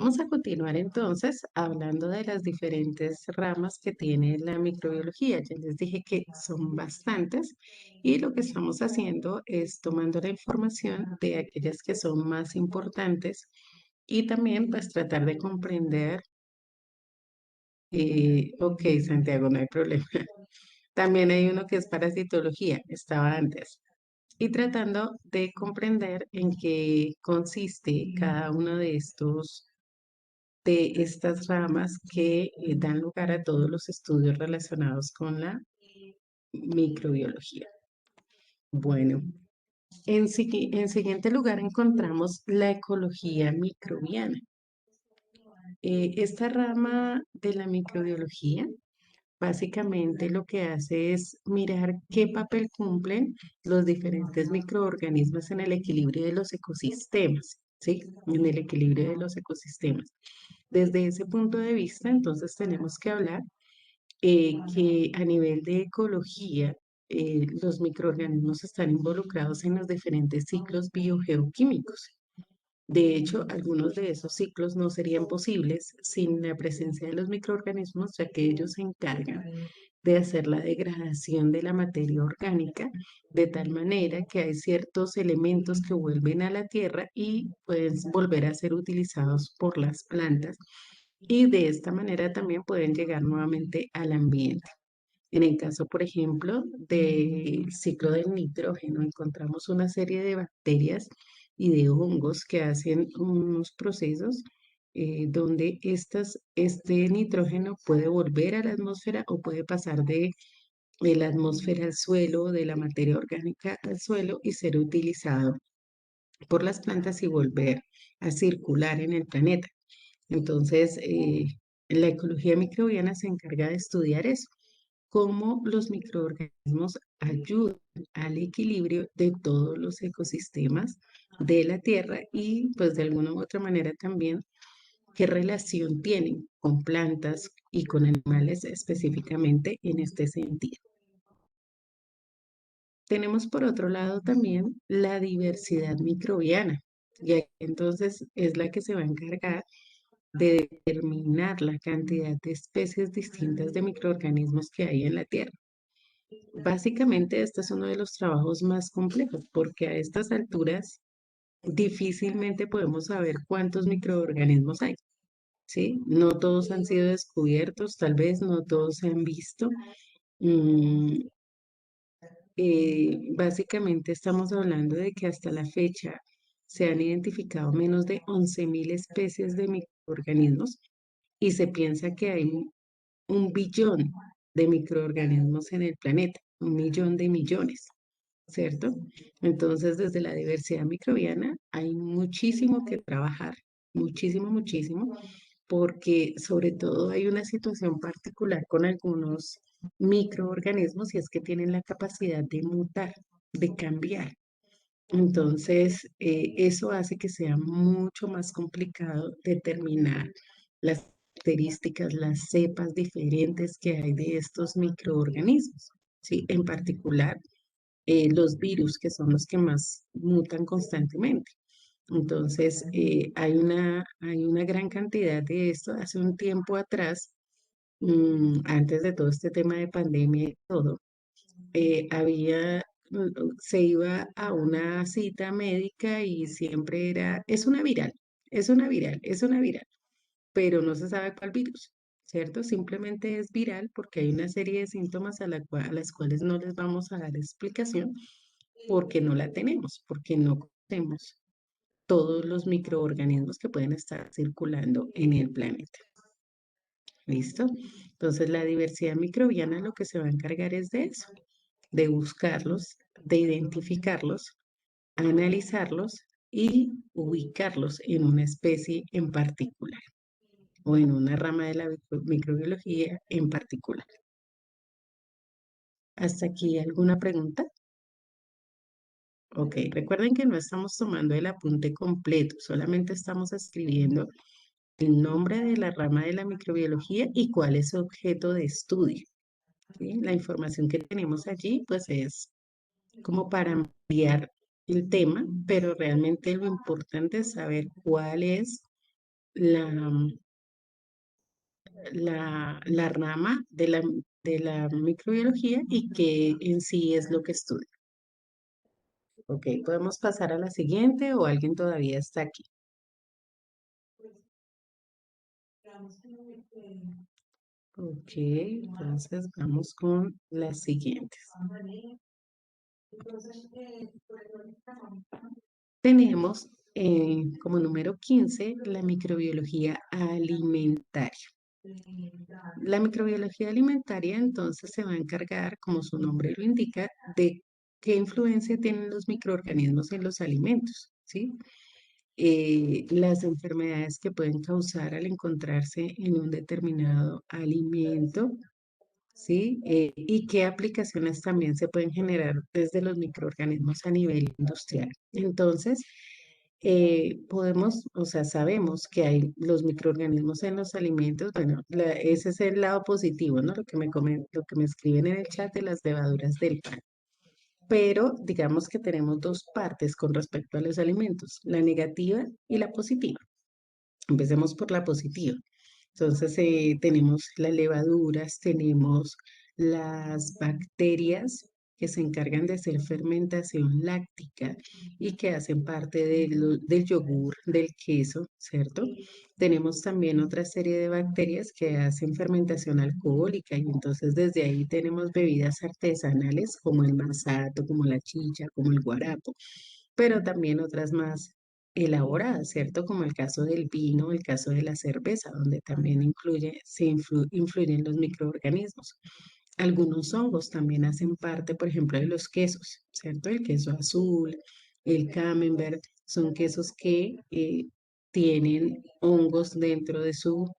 Vamos a continuar entonces hablando de las diferentes ramas que tiene la microbiología. Ya les dije que son bastantes y lo que estamos haciendo es tomando la información de aquellas que son más importantes y también pues tratar de comprender, ok, Santiago, no hay problema. También hay uno que es parasitología, estaba antes. Y tratando de comprender en qué consiste cada uno de estas ramas que dan lugar a todos los estudios relacionados con la microbiología. Bueno, en siguiente lugar encontramos la ecología microbiana. Esta rama de la microbiología básicamente lo que hace es mirar qué papel cumplen los diferentes microorganismos en el equilibrio de los ecosistemas, ¿sí? En el equilibrio de los ecosistemas. Desde ese punto de vista, entonces tenemos que hablar que a nivel de ecología, los microorganismos están involucrados en los diferentes ciclos biogeoquímicos. De hecho, algunos de esos ciclos no serían posibles sin la presencia de los microorganismos, ya que ellos se encargan de hacer la degradación de la materia orgánica de tal manera que hay ciertos elementos que vuelven a la tierra y pueden volver a ser utilizados por las plantas y de esta manera también pueden llegar nuevamente al ambiente. En el caso, por ejemplo, del ciclo del nitrógeno, encontramos una serie de bacterias y de hongos que hacen unos procesos donde este nitrógeno puede volver a la atmósfera o puede pasar de la atmósfera al suelo, de la materia orgánica al suelo y ser utilizado por las plantas y volver a circular en el planeta. Entonces, la ecología microbiana se encarga de estudiar eso, cómo los microorganismos ayudan al equilibrio de todos los ecosistemas de la Tierra y pues de alguna u otra manera también qué relación tienen con plantas y con animales específicamente en este sentido. Tenemos por otro lado también la diversidad microbiana, y aquí entonces es la que se va a encargar de determinar la cantidad de especies distintas de microorganismos que hay en la Tierra. Básicamente, este es uno de los trabajos más complejos porque a estas alturas difícilmente podemos saber cuántos microorganismos hay, ¿sí? No todos han sido descubiertos, tal vez no todos se han visto. Mm, Básicamente estamos hablando de que hasta la fecha se han identificado menos de 11.000 especies de microorganismos y se piensa que hay 1 billón de microorganismos en el planeta, 1 millón de millones, ¿cierto? Entonces, desde la diversidad microbiana hay muchísimo que trabajar, muchísimo, muchísimo, porque sobre todo hay una situación particular con algunos microorganismos y es que tienen la capacidad de mutar, de cambiar. Entonces, eso hace que sea mucho más complicado determinar las características, las cepas diferentes que hay de estos microorganismos, ¿sí? En particular, los virus, que son los que más mutan constantemente. Entonces, hay una gran cantidad de esto. Hace un tiempo atrás, antes de todo este tema de pandemia y todo, se iba a una cita médica y siempre era, es una viral, es una viral, es una viral, pero no se sabe cuál virus, ¿cierto? Simplemente es viral porque hay una serie de síntomas a las cuales no les vamos a dar explicación porque no la tenemos, porque no conocemos todos los microorganismos que pueden estar circulando en el planeta. ¿Listo? Entonces, la diversidad microbiana lo que se va a encargar es de eso, de buscarlos, de identificarlos, analizarlos y ubicarlos en una especie en particular o en una rama de la microbiología en particular. ¿Hasta aquí alguna pregunta? Ok, recuerden que no estamos tomando el apunte completo, solamente estamos escribiendo el nombre de la rama de la microbiología y cuál es su objeto de estudio. ¿Sí? La información que tenemos allí, pues es como para ampliar el tema, pero realmente lo importante es saber cuál es la, la rama de la microbiología y qué en sí es lo que estudia. Ok, podemos pasar a la siguiente o alguien todavía está aquí. Ok, entonces vamos con las siguientes. Tenemos como número 15 la microbiología alimentaria. La microbiología alimentaria entonces se va a encargar, como su nombre lo indica, de qué influencia tienen los microorganismos en los alimentos, ¿sí? Las enfermedades que pueden causar al encontrarse en un determinado alimento, ¿sí? Y qué aplicaciones también se pueden generar desde los microorganismos a nivel industrial. Entonces, podemos, o sea, sabemos que hay los microorganismos en los alimentos, bueno, ese es el lado positivo, ¿no? Lo que me escriben en el chat de las levaduras del pan. Pero digamos que tenemos dos partes con respecto a los alimentos, la negativa y la positiva. Empecemos por la positiva. Entonces, tenemos las levaduras, tenemos las bacterias que se encargan de hacer fermentación láctica y que hacen parte del yogur, del queso, ¿cierto? Tenemos también otra serie de bacterias que hacen fermentación alcohólica y entonces desde ahí tenemos bebidas artesanales como el masato, como la chicha, como el guarapo, pero también otras más elaboradas, ¿cierto? Como el caso del vino, el caso de la cerveza, donde también influyen los microorganismos. Algunos hongos también hacen parte, por ejemplo, de los quesos, ¿cierto? El queso azul, el camembert, son quesos que tienen hongos dentro de su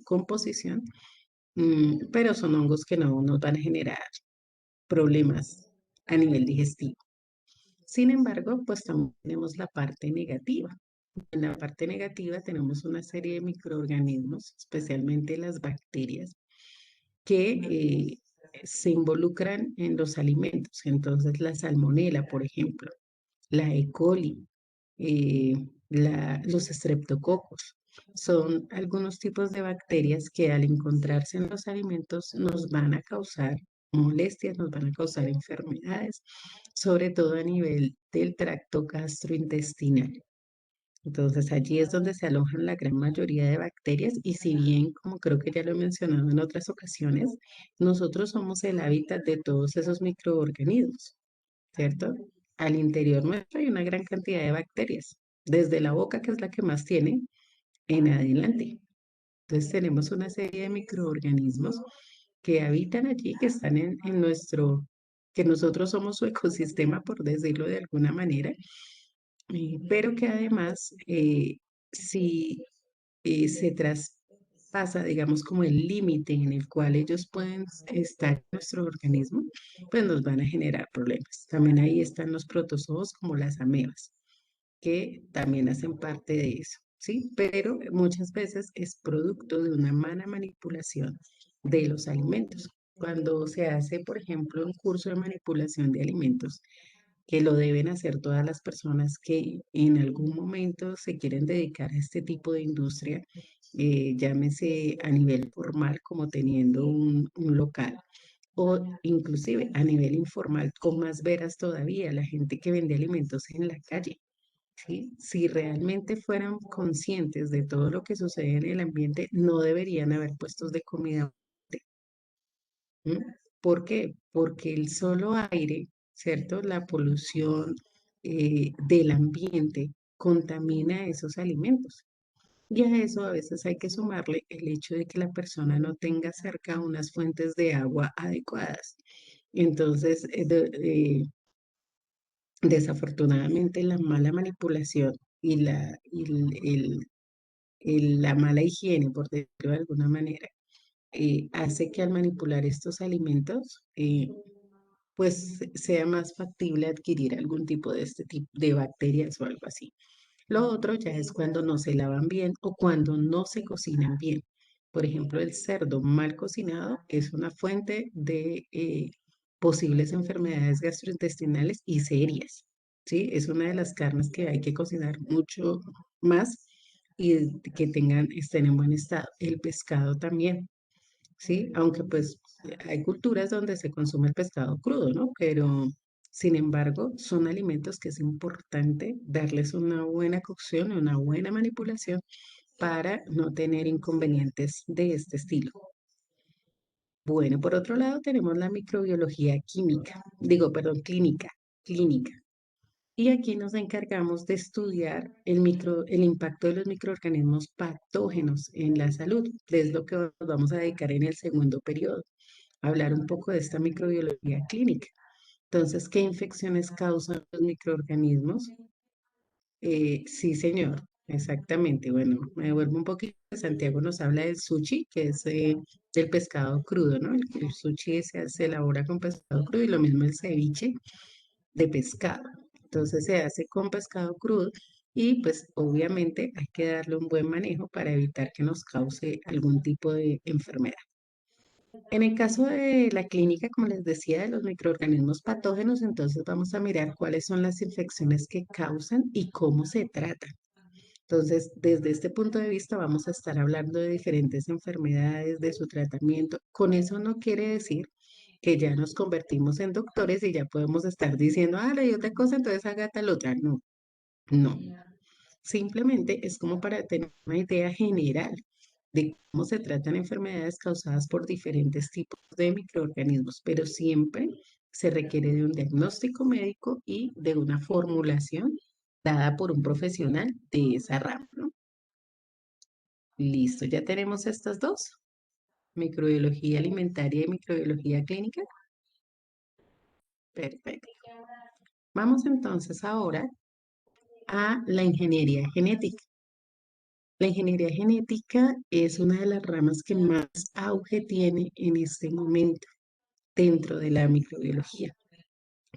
composición, pero son hongos que no nos van a generar problemas a nivel digestivo. Sin embargo, pues también tenemos la parte negativa. En la parte negativa tenemos una serie de microorganismos, especialmente las bacterias, que se involucran en los alimentos. Entonces, la salmonela, por ejemplo, la E. coli, eh, los estreptococos, son algunos tipos de bacterias que al encontrarse en los alimentos nos van a causar molestias, nos van a causar enfermedades, sobre todo a nivel del tracto gastrointestinal. Entonces allí es donde se alojan la gran mayoría de bacterias y si bien, como creo que ya lo he mencionado en otras ocasiones, nosotros somos el hábitat de todos esos microorganismos, ¿cierto? Al interior nuestro hay una gran cantidad de bacterias, desde la boca, que es la que más tiene, en adelante. Entonces tenemos una serie de microorganismos que habitan allí, que están en nuestro, que nosotros somos su ecosistema, por decirlo de alguna manera, pero que además, si se traspasa, digamos, como el límite en el cual ellos pueden estar en nuestro organismo, pues nos van a generar problemas. También ahí están los protozoos como las amebas, que también hacen parte de eso, ¿sí? Pero muchas veces es producto de una mala manipulación de los alimentos. Cuando se hace, por ejemplo, un curso de manipulación de alimentos, que lo deben hacer todas las personas que en algún momento se quieren dedicar a este tipo de industria, llámese a nivel formal como teniendo un local o inclusive a nivel informal con más veras todavía, la gente que vende alimentos en la calle. ¿Sí? Si realmente fueran conscientes de todo lo que sucede en el ambiente, no deberían haber puestos de comida. ¿Mm? ¿Por qué? Porque el solo aire, ¿cierto? La polución del ambiente contamina esos alimentos. Y a eso a veces hay que sumarle el hecho de que la persona no tenga cerca unas fuentes de agua adecuadas. Entonces, desafortunadamente, la mala manipulación y la mala higiene, por decirlo de alguna manera, hace que al manipular estos alimentos, pues sea más factible adquirir algún tipo de este tipo de bacterias o algo así. Lo otro ya es cuando no se lavan bien o cuando no se cocinan bien. Por ejemplo, el cerdo mal cocinado es una fuente de posibles enfermedades gastrointestinales y serias. ¿Sí? Es una de las carnes que hay que cocinar mucho más y que tengan, estén en buen estado. El pescado también, ¿sí? Aunque pues hay culturas donde se consume el pescado crudo, ¿no? Pero sin embargo, son alimentos que es importante darles una buena cocción y una buena manipulación para no tener inconvenientes de este estilo. Bueno, por otro lado tenemos la microbiología química, digo, perdón, clínica. Y aquí nos encargamos de estudiar el impacto de los microorganismos patógenos en la salud. Es lo que nos vamos a dedicar en el segundo periodo, a hablar un poco de esta microbiología clínica. Entonces, ¿qué infecciones causan los microorganismos? Sí, señor, exactamente. Bueno, me devuelvo un poquito. Santiago nos habla del sushi, que es del pescado crudo, ¿no? El sushi se elabora con pescado crudo y lo mismo el ceviche de pescado. Entonces se hace con pescado crudo y pues obviamente hay que darle un buen manejo para evitar que nos cause algún tipo de enfermedad. En el caso de la clínica, como les decía, de los microorganismos patógenos, entonces vamos a mirar cuáles son las infecciones que causan y cómo se tratan. Entonces, desde este punto de vista vamos a estar hablando de diferentes enfermedades, de su tratamiento. Con eso no quiere decir que ya nos convertimos en doctores y ya podemos estar diciendo, ah, leí otra cosa, entonces haga tal otra. No, no. Simplemente es como para tener una idea general de cómo se tratan enfermedades causadas por diferentes tipos de microorganismos, pero siempre se requiere de un diagnóstico médico y de una formulación dada por un profesional de esa rama, ¿no? Listo, ya tenemos estas dos, microbiología alimentaria y microbiología clínica. Perfecto. Vamos entonces ahora a la ingeniería genética. La ingeniería genética es una de las ramas que más auge tiene en este momento dentro de la microbiología,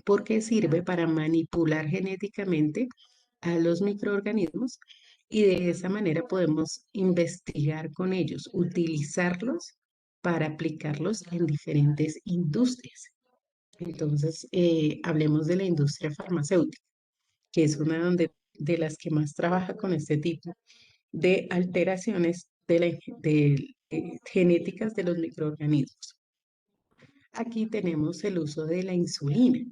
porque sirve para manipular genéticamente a los microorganismos y de esa manera podemos investigar con ellos, utilizarlos para aplicarlos en diferentes industrias. Entonces, hablemos de la industria farmacéutica, que es una de las que más trabaja con este tipo de alteraciones genéticas de los microorganismos. Aquí tenemos el uso de la insulina.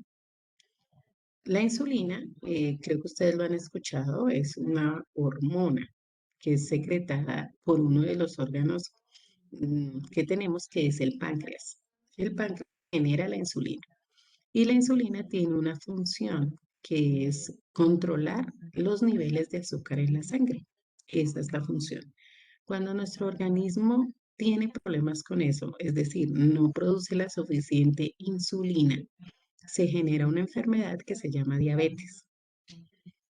La insulina, creo que ustedes lo han escuchado, es una hormona que es secretada por uno de los órganos que tenemos, que es el páncreas. El páncreas genera la insulina y la insulina tiene una función que es controlar los niveles de azúcar en la sangre. Esa es la función. Cuando nuestro organismo tiene problemas con eso, es decir, no produce la suficiente insulina, se genera una enfermedad que se llama diabetes.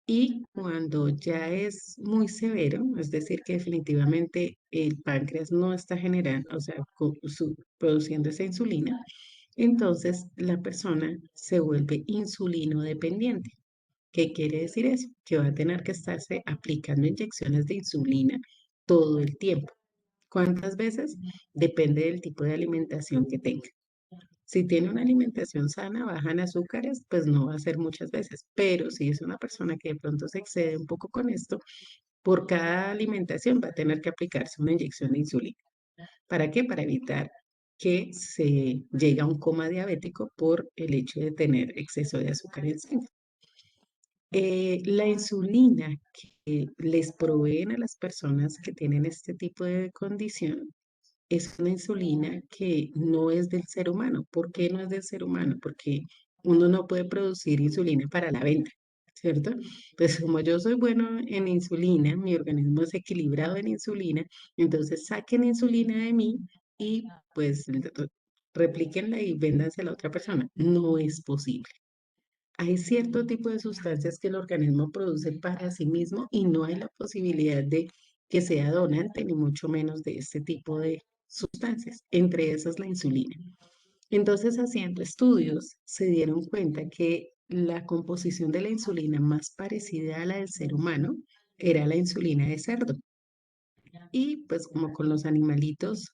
Y cuando ya es muy severo, es decir, que definitivamente el páncreas no está generando, o sea, produciendo esa insulina, entonces la persona se vuelve insulino dependiente. ¿Qué quiere decir eso? Que va a tener que estarse aplicando inyecciones de insulina todo el tiempo. ¿Cuántas veces? Depende del tipo de alimentación que tenga. Si tiene una alimentación sana, baja en azúcares, pues no va a ser muchas veces. Pero si es una persona que de pronto se excede un poco con esto, por cada alimentación va a tener que aplicarse una inyección de insulina. ¿Para qué? Para evitar que se llegue a un coma diabético por el hecho de tener exceso de azúcar en sangre. La insulina que les proveen a las personas que tienen este tipo de condición es una insulina que no es del ser humano. ¿Por qué no es del ser humano? Porque uno no puede producir insulina para la venta, ¿cierto? Pues como yo soy bueno en insulina, mi organismo es equilibrado en insulina, entonces saquen insulina de mí y pues replíquenla y véndansela a otra persona. No es posible. Hay cierto tipo de sustancias que el organismo produce para sí mismo y no hay la posibilidad de que sea donante, ni mucho menos de este tipo de sustancias, entre esas la insulina. Entonces, haciendo estudios, se dieron cuenta que la composición de la insulina más parecida a la del ser humano era la insulina de cerdo. Y pues como con los animalitos,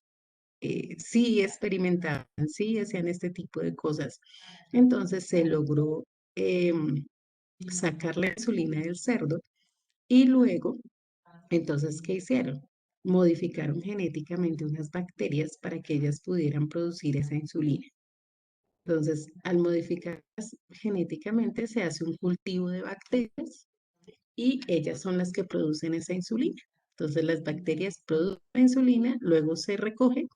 sí experimentaban, sí hacían este tipo de cosas. Entonces se logró em, sacar la insulina del cerdo y luego Entonces, ¿qué hicieron? Modificaron genéticamente unas bacterias para que ellas pudieran producir esa insulina. Entonces, al modificarlas genéticamente, se hace un cultivo de bacterias y ellas son las que producen esa insulina. Entonces, las bacterias producen la insulina, luego se recoge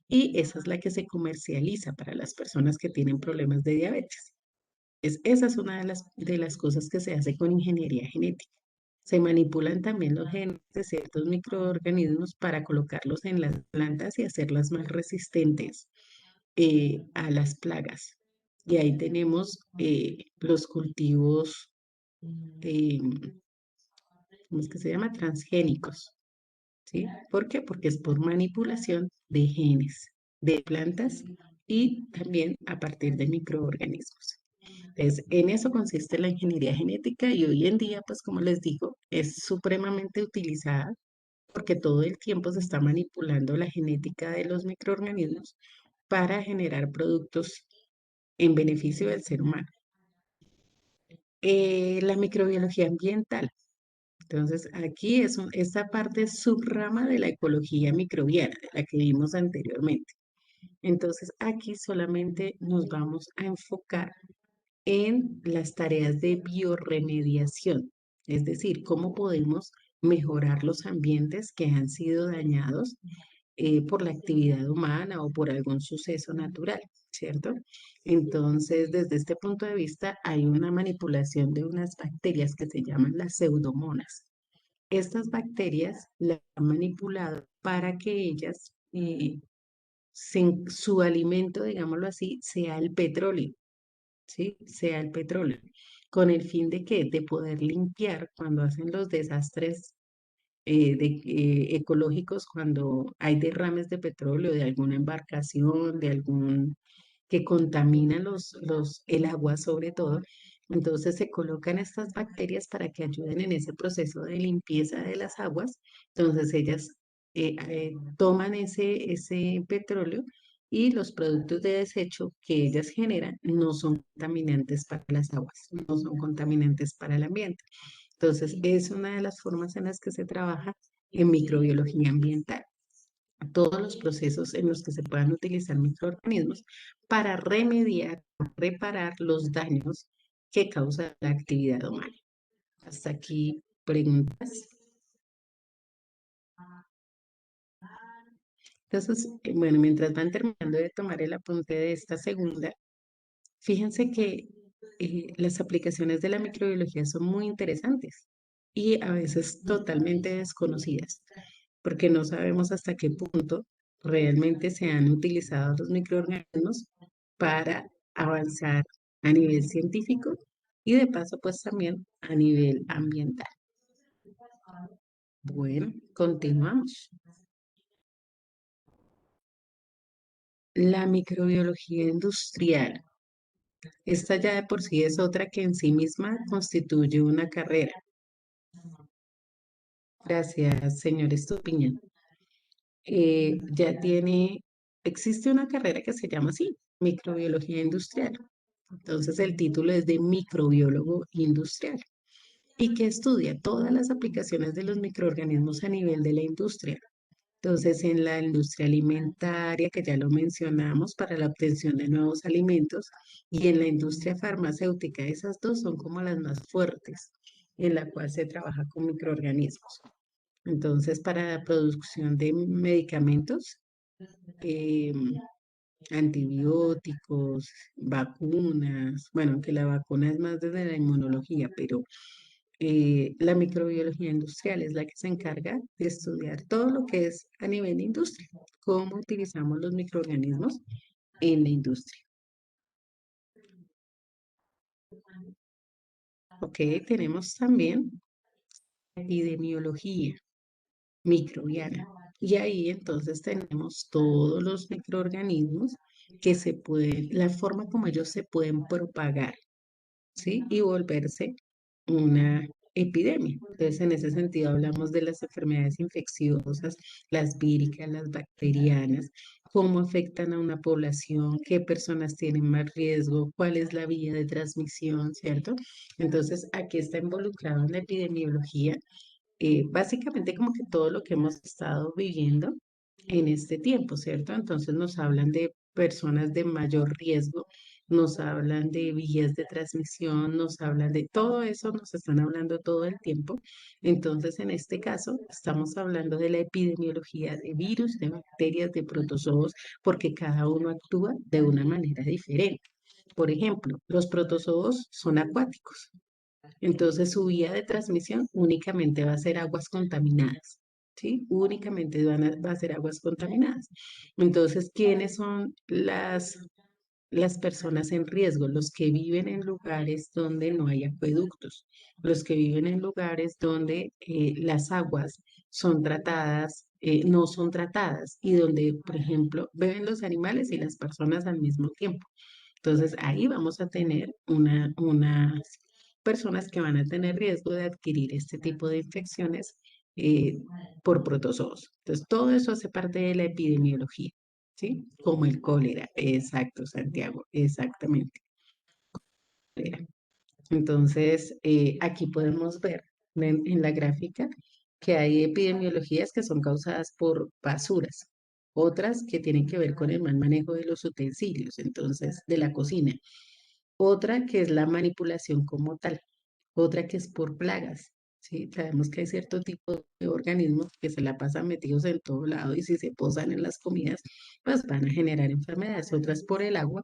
y esa es la que se comercializa para las personas que tienen problemas de diabetes. Esa es una de las cosas que se hace con ingeniería genética. Se manipulan también los genes de ciertos microorganismos para colocarlos en las plantas y hacerlas más resistentes a las plagas. Y ahí tenemos los cultivos, eh, ¿cómo es que se llama? Transgénicos. ¿Sí? ¿Por qué? Porque es por manipulación de genes, de plantas y también a partir de microorganismos. Entonces, en eso consiste la ingeniería genética y hoy en día, pues como les digo, es supremamente utilizada porque todo el tiempo se está manipulando la genética de los microorganismos para generar productos en beneficio del ser humano. La microbiología ambiental. Entonces, aquí esta parte es subrama de la ecología microbiana, de la que vimos anteriormente. Entonces, aquí solamente nos vamos a enfocar en las tareas de biorremediación, es decir, cómo podemos mejorar los ambientes que han sido dañados por la actividad humana o por algún suceso natural, ¿cierto? Entonces, desde este punto de vista, hay una manipulación de unas bacterias que se llaman las pseudomonas. Estas bacterias las han manipulado para que ellas, su alimento, digámoslo así, sea el petróleo, ¿sí? Sea el petróleo, con el fin de que de poder limpiar cuando hacen los desastres ecológicos, cuando hay derrames de petróleo de alguna embarcación, de algún que contamina el agua sobre todo. Entonces se colocan estas bacterias para que ayuden en ese proceso de limpieza de las aguas. Entonces ellas toman ese petróleo y los productos de desecho que ellas generan no son contaminantes para las aguas, no son contaminantes para el ambiente. Entonces es una de las formas en las que se trabaja en microbiología ambiental, todos los procesos en los que se puedan utilizar microorganismos para remediar, reparar los daños que causa la actividad humana. Hasta aquí, preguntas. Entonces, bueno, mientras van terminando de tomar el apunte de esta segunda, fíjense que las aplicaciones de la microbiología son muy interesantes y a veces totalmente desconocidas, porque no sabemos hasta qué punto realmente se han utilizado los microorganismos para avanzar a nivel científico y de paso pues también a nivel ambiental. Bueno, continuamos. La microbiología industrial. Esta ya de por sí es otra que en sí misma constituye una carrera. Gracias, señor Estupiñán. Ya existe una carrera que se llama así, microbiología industrial. Entonces el título es de microbiólogo industrial y que estudia todas las aplicaciones de los microorganismos a nivel de la industria. Entonces, en la industria alimentaria, que ya lo mencionamos, para la obtención de nuevos alimentos, y en la industria farmacéutica, esas dos son como las más fuertes, en la cual se trabaja con microorganismos. Entonces, para la producción de medicamentos, em, antibióticos, vacunas, bueno, aunque la vacuna es más desde la inmunología, pero la microbiología industrial es la que se encarga de estudiar todo lo que es a nivel de industria, cómo utilizamos los microorganismos en la industria. Ok, tenemos también epidemiología microbiana. Y ahí entonces tenemos todos los microorganismos que se pueden, la forma como ellos se pueden propagar, ¿sí? Y volverse una epidemia. Entonces, en ese sentido hablamos de las enfermedades infecciosas, las víricas, las bacterianas, cómo afectan a una población, qué personas tienen más riesgo, cuál es la vía de transmisión, ¿cierto? Entonces, aquí está involucrado en la epidemiología básicamente como que todo lo que hemos estado viviendo en este tiempo, ¿cierto? Entonces nos hablan de personas de mayor riesgo, nos hablan de vías de transmisión, nos hablan de todo eso, nos están hablando todo el tiempo. Entonces, en este caso, estamos hablando de la epidemiología de virus, de bacterias, de protozoos, porque cada uno actúa de una manera diferente. Por ejemplo, los protozoos son acuáticos, entonces su vía de transmisión únicamente va a ser aguas contaminadas, ¿sí? Únicamente va a ser aguas contaminadas. Entonces, ¿quiénes son las personas en riesgo? Los que viven en lugares donde no hay acueductos, los que viven en lugares donde las aguas son tratadas, no son tratadas y donde, por ejemplo, beben los animales y las personas al mismo tiempo. Entonces, ahí vamos a tener unas personas que van a tener riesgo de adquirir este tipo de infecciones eh, por protozoos. Entonces, todo eso hace parte de la epidemiología, ¿sí? Como el cólera. Exacto, Santiago, exactamente. Entonces, aquí podemos ver en la gráfica que hay epidemiologías que son causadas por basuras, otras que tienen que ver con el mal manejo de los utensilios, entonces, de la cocina, otra que es la manipulación como tal, otra que es por plagas, ¿sí? Sabemos que hay cierto tipo de organismos que se la pasan metidos en todo lado y si se posan en las comidas, pues van a generar enfermedades, otras por el agua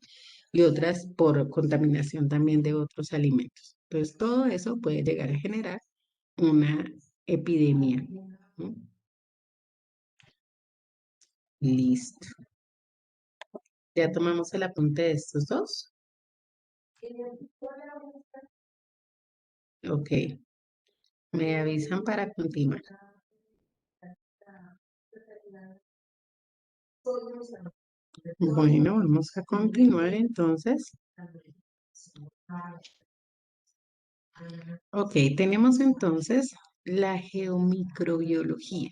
y otras por contaminación también de otros alimentos. Entonces, todo eso puede llegar a generar una epidemia, ¿no? Listo. Ya tomamos el apunte de estos dos. Ok, me avisan para continuar. Bueno, vamos a continuar entonces. Ok, tenemos entonces la geomicrobiología.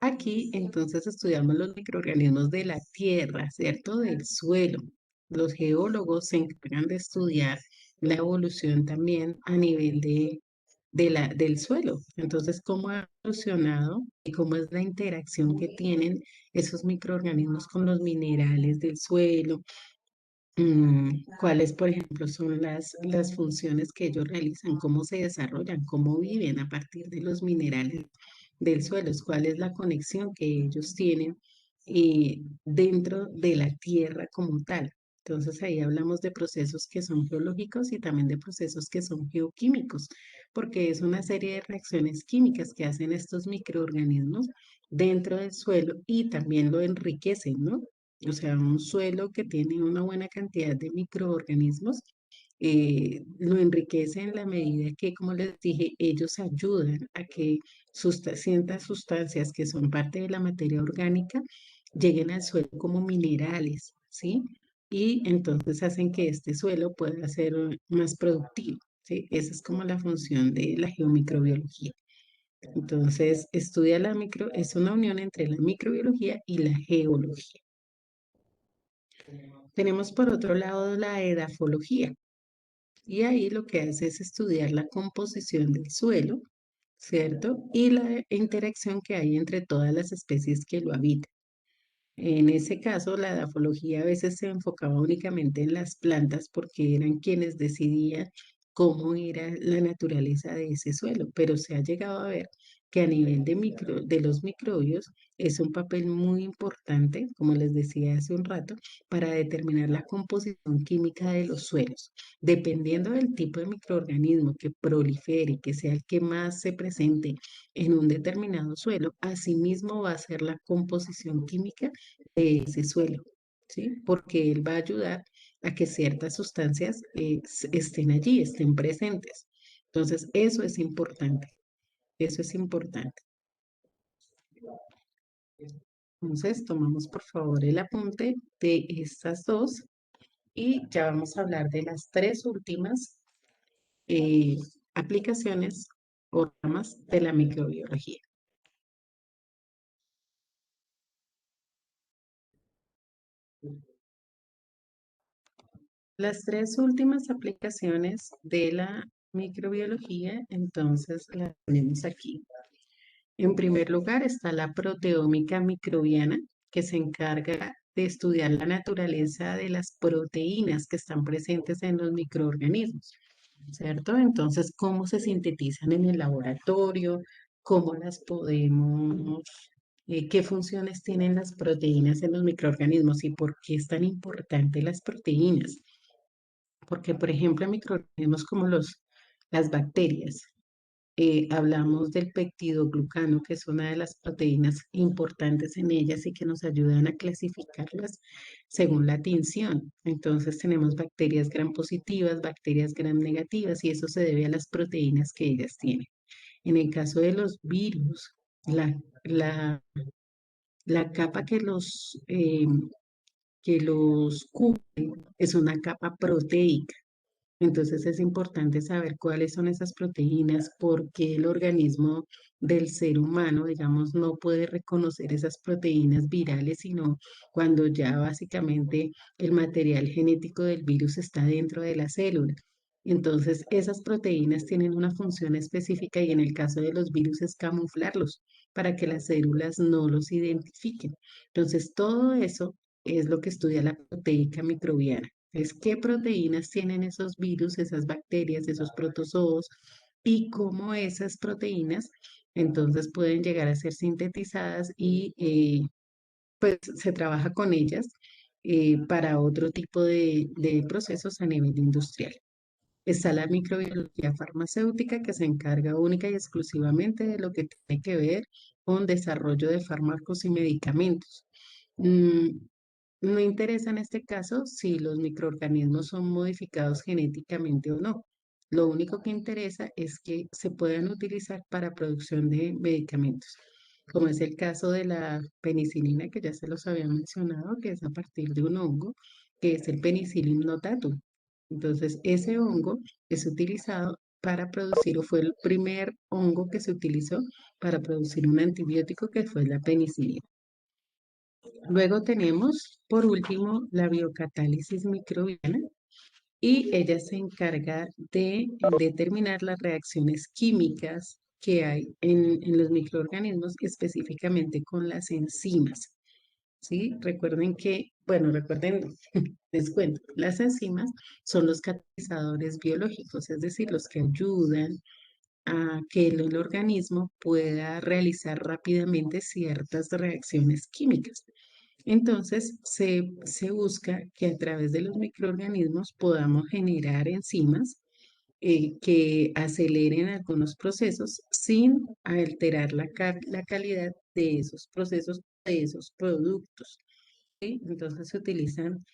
Aquí entonces estudiamos los microorganismos de la tierra, ¿cierto? Del suelo. Los geólogos se encargan de estudiar la evolución también a nivel del suelo. Entonces, cómo ha evolucionado y cómo es la interacción que tienen esos microorganismos con los minerales del suelo, cuáles, por ejemplo, son las funciones que ellos realizan, cómo se desarrollan, cómo viven a partir de los minerales del suelo, cuál es la conexión que ellos tienen dentro de la tierra como tal. Entonces ahí hablamos de procesos que son geológicos y también de procesos que son geoquímicos, porque es una serie de reacciones químicas que hacen estos microorganismos dentro del suelo y también lo enriquecen, ¿no? O sea, un suelo que tiene una buena cantidad de microorganismos, lo enriquece en la medida que, como les dije, ellos ayudan a que ciertas sustancias que son parte de la materia orgánica lleguen al suelo como minerales, ¿sí? Y entonces hacen que este suelo pueda ser más productivo, ¿sí? Esa es como la función de la geomicrobiología. Entonces, es una unión entre la microbiología y la geología. Tenemos por otro lado la edafología, y ahí lo que hace es estudiar la composición del suelo, ¿cierto? Y la interacción que hay entre todas las especies que lo habitan. En ese caso, la edafología a veces se enfocaba únicamente en las plantas porque eran quienes decidían cómo era la naturaleza de ese suelo, pero se ha llegado a ver que a nivel de los microbios es un papel muy importante, como les decía hace un rato, para determinar la composición química de los suelos. Dependiendo del tipo de microorganismo que prolifere, que sea el que más se presente en un determinado suelo, asimismo va a ser la composición química de ese suelo, ¿sí? Porque él va a ayudar a que ciertas sustancias estén allí, estén presentes. Entonces, eso es importante, eso es importante. Entonces, tomamos por favor el apunte de estas dos y ya vamos a hablar de las tres últimas eh, aplicaciones o ramas de la microbiología. Las tres últimas aplicaciones de la microbiología, entonces la tenemos aquí. En primer lugar está la proteómica microbiana, que se encarga de estudiar la naturaleza de las proteínas que están presentes en los microorganismos, ¿cierto? Entonces, cómo se sintetizan en el laboratorio, cómo las podemos, qué funciones tienen las proteínas en los microorganismos y por qué es tan importante las proteínas. Porque, por ejemplo, en microorganismos como las bacterias, hablamos del peptidoglucano, que es una de las proteínas importantes en ellas y que nos ayudan a clasificarlas según la tinción. Entonces tenemos bacterias gram positivas, bacterias gram negativas, y eso se debe a las proteínas que ellas tienen. En el caso de los virus, la, la, la capa que los cubre es una capa proteica. Entonces es importante saber cuáles son esas proteínas, por qué el organismo del ser humano, digamos, no puede reconocer esas proteínas virales, sino cuando ya básicamente el material genético del virus está dentro de la célula. Entonces, esas proteínas tienen una función específica y en el caso de los virus es camuflarlos para que las células no los identifiquen. Entonces, todo eso es lo que estudia la proteica microbiana. Es qué proteínas tienen esos virus, esas bacterias, esos protozoos y cómo esas proteínas entonces pueden llegar a ser sintetizadas y pues se trabaja con ellas para otro tipo de procesos a nivel industrial. Está la microbiología farmacéutica que se encarga única y exclusivamente de lo que tiene que ver con desarrollo de fármacos y medicamentos. Mm, no interesa en este caso si los microorganismos son modificados genéticamente o no. Lo único que interesa es que se puedan utilizar para producción de medicamentos, como es el caso de la penicilina, que ya se los había mencionado, que es a partir de un hongo, que es el Penicillium notatum. Entonces, ese hongo es utilizado para producir, o fue el primer hongo que se utilizó para producir un antibiótico que fue la penicilina. Luego tenemos, por último, la biocatálisis microbiana y ella se encarga de determinar las reacciones químicas que hay en los microorganismos, específicamente con las enzimas. ¿Sí? Recuerden que, bueno, recuerden, les cuento, las enzimas son los catalizadores biológicos, es decir, los que ayudan a que el organismo pueda realizar rápidamente ciertas reacciones químicas. Entonces, se busca que a través de los microorganismos podamos generar enzimas que aceleren algunos procesos sin alterar la calidad de esos procesos, de esos productos. ¿Sí? Entonces, se utilizan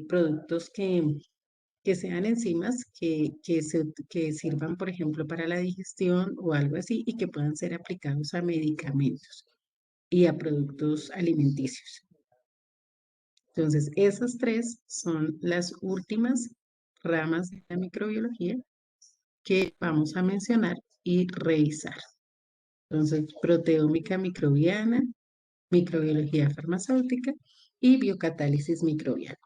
productos que sean enzimas que sirvan, por ejemplo, para la digestión o algo así y que puedan ser aplicados a medicamentos y a productos alimenticios. Entonces, esas tres son las últimas ramas de la microbiología que vamos a mencionar y revisar. Entonces, proteómica microbiana, microbiología farmacéutica y biocatálisis microbiana.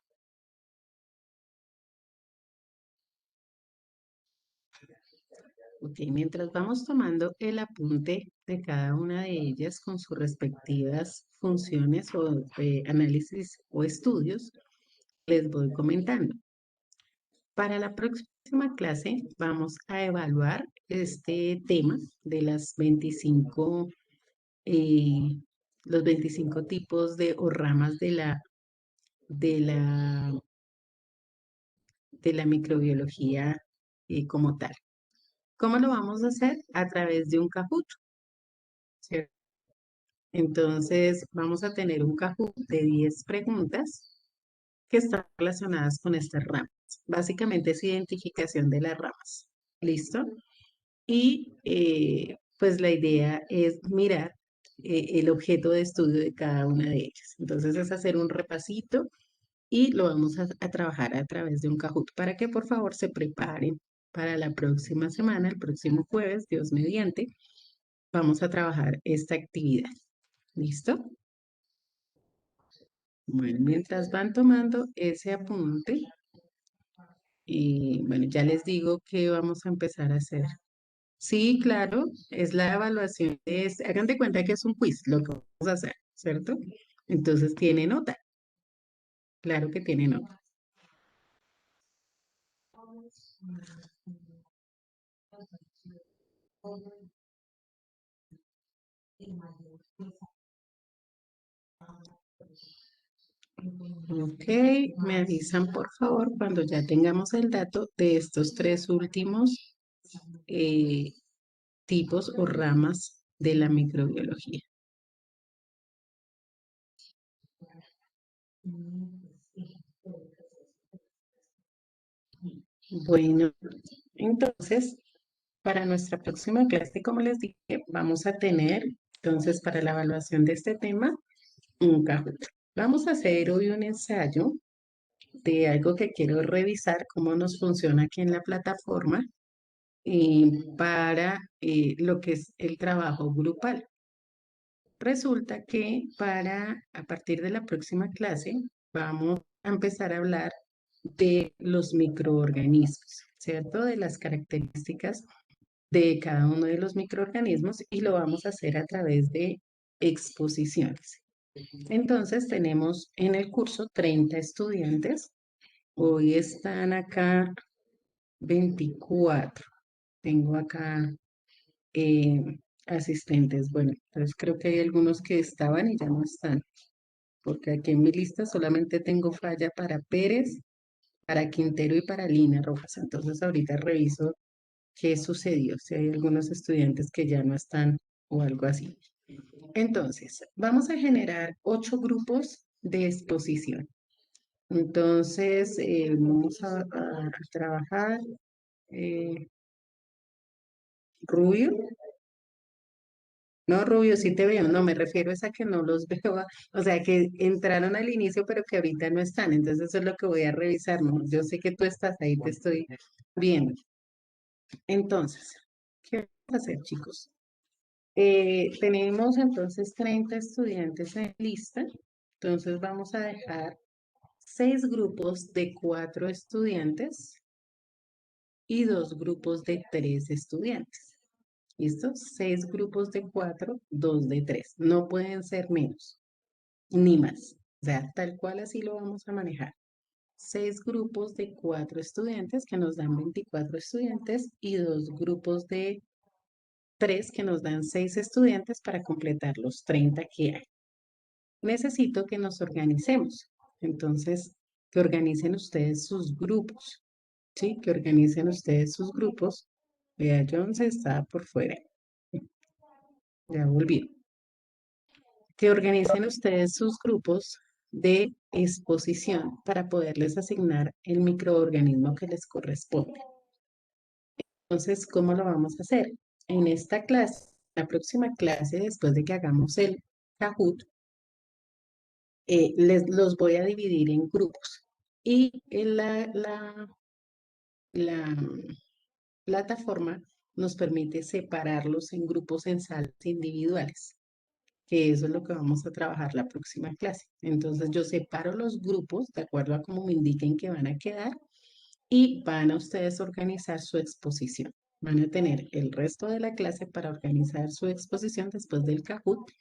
Ok, mientras vamos tomando el apunte de cada una de ellas con sus respectivas funciones o análisis o estudios, les voy comentando. Para la próxima clase vamos a evaluar este tema de eh, los 25 tipos o ramas de la, de la microbiología como tal. ¿Cómo lo vamos a hacer? A través de un Kahoot, ¿cierto? Entonces vamos a tener un Kahoot de 10 preguntas que están relacionadas con estas ramas. Básicamente es identificación de las ramas. ¿Listo? Y pues la idea es mirar el objeto de estudio de cada una de ellas. Entonces es hacer un repasito y lo vamos a trabajar a través de un Kahoot para que por favor se preparen para la próxima semana, el próximo jueves, Dios mediante, vamos a trabajar esta actividad. ¿Listo? Bueno, mientras van tomando ese apunte, Y bueno, ya les digo qué vamos a empezar a hacer. Sí, claro, es la evaluación. Hagan de cuenta que es un quiz lo que vamos a hacer, ¿cierto? Entonces tiene nota, claro que tiene nota. Ok, me avisan por favor cuando ya tengamos el dato de estos tres últimos eh, tipos o ramas de la microbiología. Bueno, entonces, para nuestra próxima clase, como les dije, vamos a tener, entonces, para la evaluación de este tema, un Kahoot. Vamos a hacer hoy un ensayo de algo que quiero revisar, cómo nos funciona aquí en la plataforma para lo que es el trabajo grupal. Resulta que a partir de la próxima clase, vamos a empezar a hablar de los microorganismos, ¿cierto? De las características de cada uno de los microorganismos y lo vamos a hacer a través de exposiciones. Entonces, tenemos en el curso 30 estudiantes. Hoy están acá 24. Tengo acá eh, asistentes. Bueno, entonces creo que hay algunos que estaban y ya no están, porque aquí en mi lista solamente tengo falla para Pérez, para Quintero y para Lina Rojas. Entonces ahorita reviso qué sucedió, si hay algunos estudiantes que ya no están o algo así. Entonces, vamos a generar 8 grupos de exposición. Entonces, vamos a trabajar. Rubio, no, Rubio, sí te veo, no, me refiero es a que no los veo, o sea, que entraron al inicio, pero que ahorita no están, entonces eso es lo que voy a revisar, ¿no? Yo sé que tú estás ahí, te estoy viendo. Entonces, ¿qué vamos a hacer, chicos? Tenemos entonces 30 estudiantes en lista, entonces vamos a dejar 6 grupos de 4 estudiantes y 2 grupos de 3 estudiantes. ¿Listo? 6 grupos de 4, 2 de 3. No pueden ser menos, ni más. O sea, tal cual así lo vamos a manejar. 6 grupos de 4 estudiantes que nos dan 24 estudiantes y 2 grupos de 3 que nos dan 6 estudiantes para completar los 30 que hay. Necesito que nos organicemos. Entonces, que organicen ustedes sus grupos, ¿sí? Que organicen ustedes sus grupos. Vea, Jones está por fuera. Ya volví. Que organicen ustedes sus grupos de exposición para poderles asignar el microorganismo que les corresponde. Entonces, ¿cómo lo vamos a hacer? En esta clase, la próxima clase, después de que hagamos el Kahoot, los voy a dividir en grupos. Y en la plataforma nos permite separarlos en grupos en salas individuales, que eso es lo que vamos a trabajar la próxima clase. Entonces yo separo los grupos de acuerdo a cómo me indiquen que van a quedar y van a ustedes organizar su exposición. Van a tener el resto de la clase para organizar su exposición después del Kahoot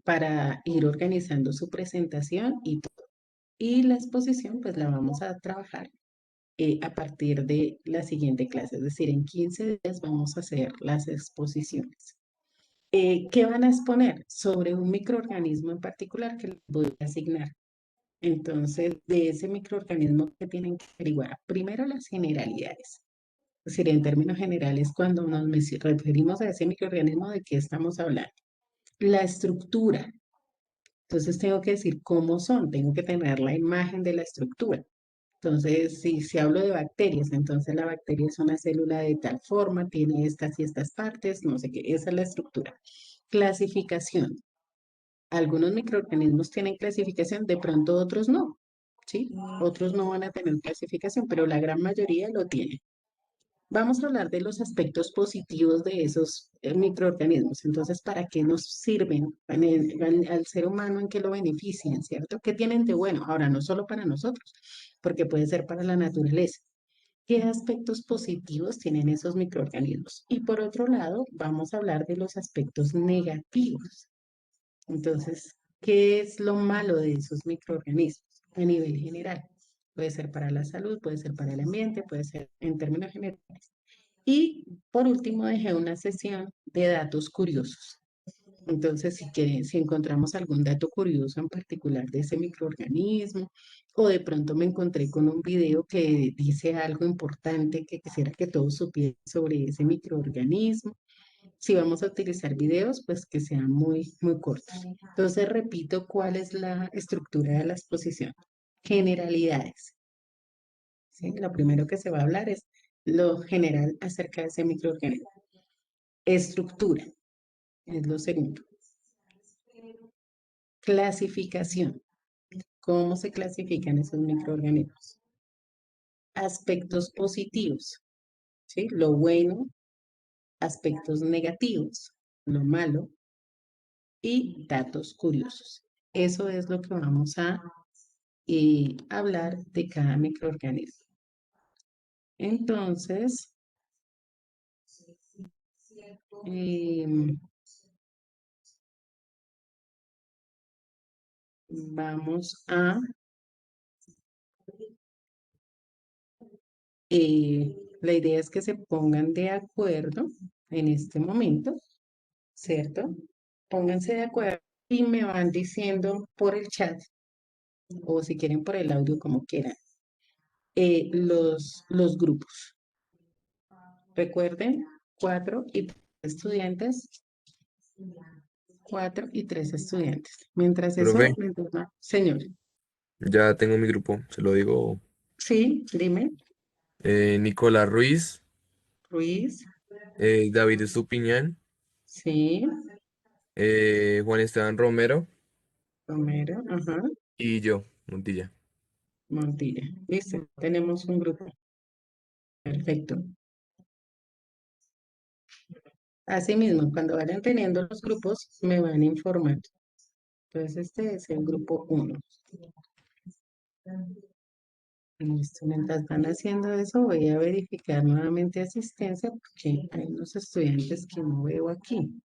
para ir organizando su presentación y todo. Y la exposición pues la vamos a trabajar a partir de la siguiente clase, es decir, en 15 días vamos a hacer las exposiciones. ¿Qué van a exponer? Sobre un microorganismo en particular que les voy a asignar. Entonces, de ese microorganismo que tienen que averiguar, primero las generalidades. Es decir, en términos generales, cuando referimos a ese microorganismo, ¿de qué estamos hablando? La estructura. Entonces, tengo que decir cómo son, tengo que tener la imagen de la estructura. Entonces, si hablo de bacterias, entonces la bacteria es una célula de tal forma, tiene estas y estas partes, no sé qué, esa es la estructura. Clasificación. Algunos microorganismos tienen clasificación, de pronto otros no, ¿sí? Otros no van a tener clasificación, pero la gran mayoría lo tienen. Vamos a hablar de los aspectos positivos de esos microorganismos. Entonces, ¿para qué nos sirven al ser humano? ¿En qué lo benefician? ¿Cierto? ¿Qué tienen de bueno? Ahora, no solo para nosotros, porque puede ser para la naturaleza. ¿Qué aspectos positivos tienen esos microorganismos? Y por otro lado, vamos a hablar de los aspectos negativos. Entonces, ¿qué es lo malo de esos microorganismos a nivel general? Puede ser para la salud, puede ser para el ambiente, puede ser en términos generales. Y por último, dejé una sesión de datos curiosos. Entonces, si encontramos algún dato curioso en particular de ese microorganismo, o de pronto me encontré con un video que dice algo importante que quisiera que todos supieran sobre ese microorganismo, si vamos a utilizar videos, pues que sean muy cortos. Entonces, repito cuál es la estructura de la exposición. Generalidades. ¿Sí? Lo primero que se va a hablar es lo general acerca de ese microorganismo. Estructura es lo segundo. Clasificación. ¿Cómo se clasifican esos microorganismos? Aspectos positivos, ¿sí? Lo bueno, aspectos negativos, lo malo y datos curiosos. Eso es lo que vamos a hablar de cada microorganismo. Entonces, em, vamos a, la idea es que se pongan de acuerdo en este momento, ¿cierto? Pónganse de acuerdo y me van diciendo por el chat o si quieren por el audio, como quieran, los grupos. Recuerden, cuatro y tres estudiantes, cuatro y tres estudiantes. Mientras eso, Profe, señor, ya tengo mi grupo, se lo digo. sí, dime, Nicolás Ruiz, Ruiz, David Estupiñán, sí, Juan Esteban Romero Romero, ajá, y yo, Montilla. Montilla. Listo, tenemos un grupo. Perfecto. Asimismo, cuando vayan teniendo los grupos, me van informando. Entonces, este es el grupo uno. Listo, mientras van haciendo eso, voy a verificar nuevamente asistencia porque hay unos estudiantes que no veo aquí.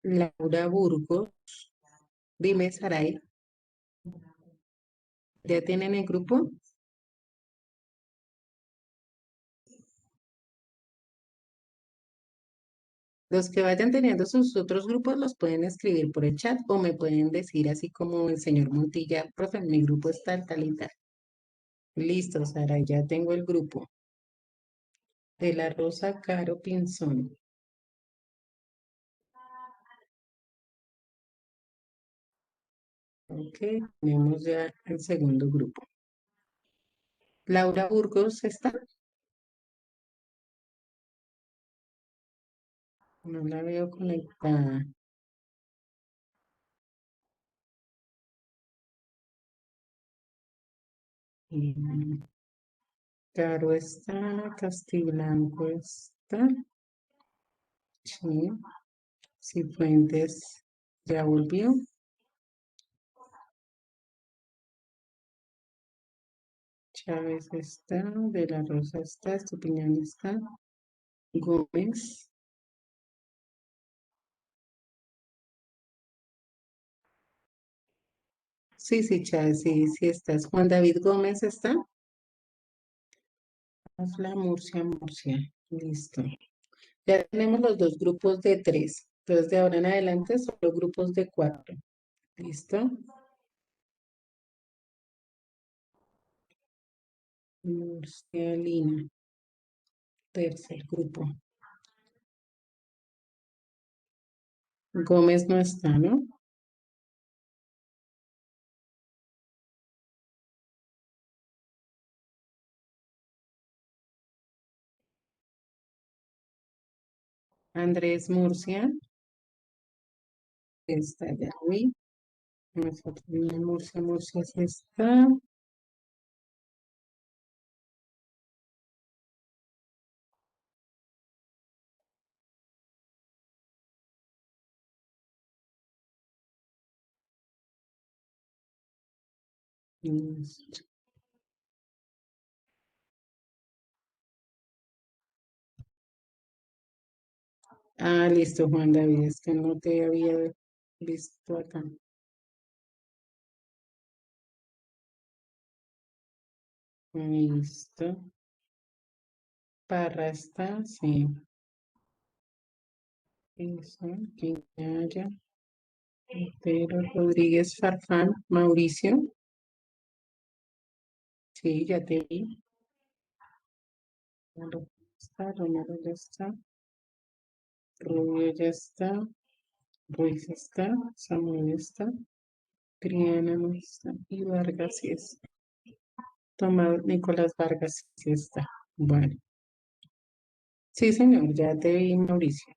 Laura Burgos, dime, Saray, ¿ya tienen el grupo? Los que vayan teniendo sus otros grupos los pueden escribir por el chat o me pueden decir así como el señor Montilla, profe, mi grupo es tal y tal. Listo, Sara, ya tengo el grupo. De la Rosa Caro Pinzón. Ok, tenemos ya el segundo grupo. Laura Burgos está. No la veo conectada. Mm, Caro está, Castiblanco está. Sí, Cifuentes ya volvió. Chávez está, De la Rosa está, Estupiñán está, Gómez. Sí, sí, Chávez, sí, sí estás. Juan David Gómez está. La Murcia. Listo. Ya tenemos los dos grupos de tres. Entonces, de ahora en adelante, solo grupos de cuatro. ¿Listo? Murcia, Lina. Tercer grupo. Gómez no está, ¿no? Andrés Murcia. Está ya. Uy, nosotros en Murcia, Murcia sí está. Listo. Ah, listo, Juan David, es que no te había visto acá. Listo. Parra está, sí. Eso, Quintana, Otero, Rodríguez Farfán, Mauricio, sí, ya te vi. Romero está, Romero ya está, Rubio ya está, Ruiz está, Samuel está, Triana no está, y Vargas sí está. Tomás Nicolás Vargas sí está. Bueno, sí, señor, ya te vi, Mauricio.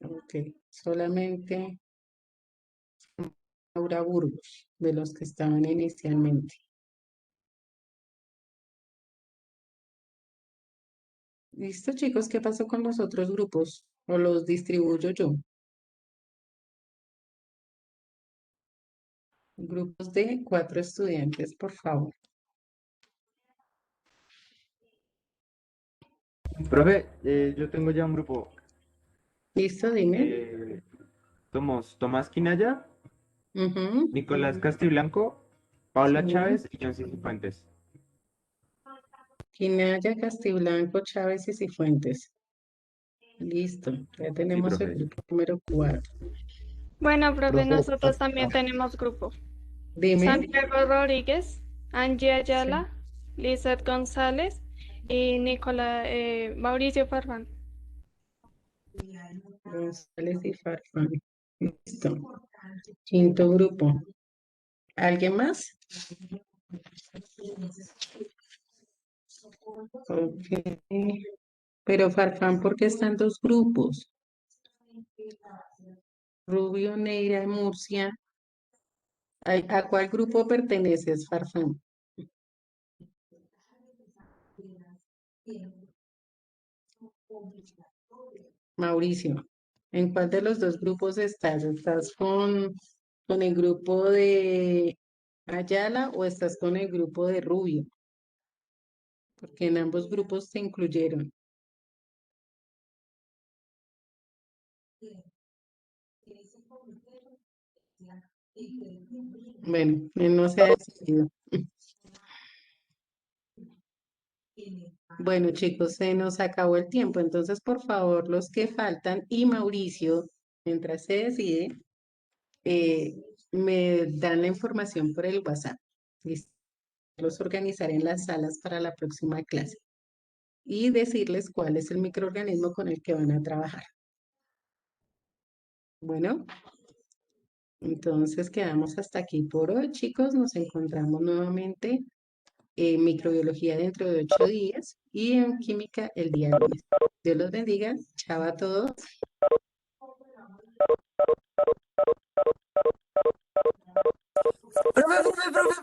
Ok, solamente Laura Burgos, de los que estaban inicialmente. ¿Listo, chicos? ¿Qué pasó con los otros grupos? ¿O los distribuyo yo? Grupos de 4 estudiantes, por favor. Profe, yo tengo ya un grupo. ¿Listo? Dime. Eh, Somos Tomás Quinaya, Ujú. Nicolás Castiblanco, Paula Sí. Chávez y John Cifuentes. Quinaya, Castiblanco, Chávez y Cifuentes. Listo. Ya Sí, tenemos el profe. grupo número 4. Bueno, profe, Profe, nosotros también tenemos grupo. Dime. Santiago Rodríguez, Angie Sí. Ayala, Lizeth González y Mauricio Farfán. González y Farfán. Listo. Quinto grupo. ¿Alguien más? Ok. Pero Farfán, ¿por qué están dos grupos? Rubio, Neira y Murcia. ¿A cuál grupo perteneces, Farfán? Mauricio, ¿en cuál de los dos grupos estás? ¿Estás con el grupo de Ayala o estás con el grupo de Rubio? Porque en ambos grupos te incluyeron. Bueno, él no se ha decidido. Bueno, chicos, se nos acabó el tiempo. Entonces, por favor, los que faltan y Mauricio, mientras se decide, eh, me dan la información por el WhatsApp. Listo. Los organizaré en las salas para la próxima clase y decirles cuál es el microorganismo con el que van a trabajar. Bueno, entonces quedamos hasta aquí por hoy, chicos. Nos encontramos nuevamente en microbiología dentro de 8 días y en química el día lunes. Dios los bendiga. Chao a todos. Profe, profe, profe.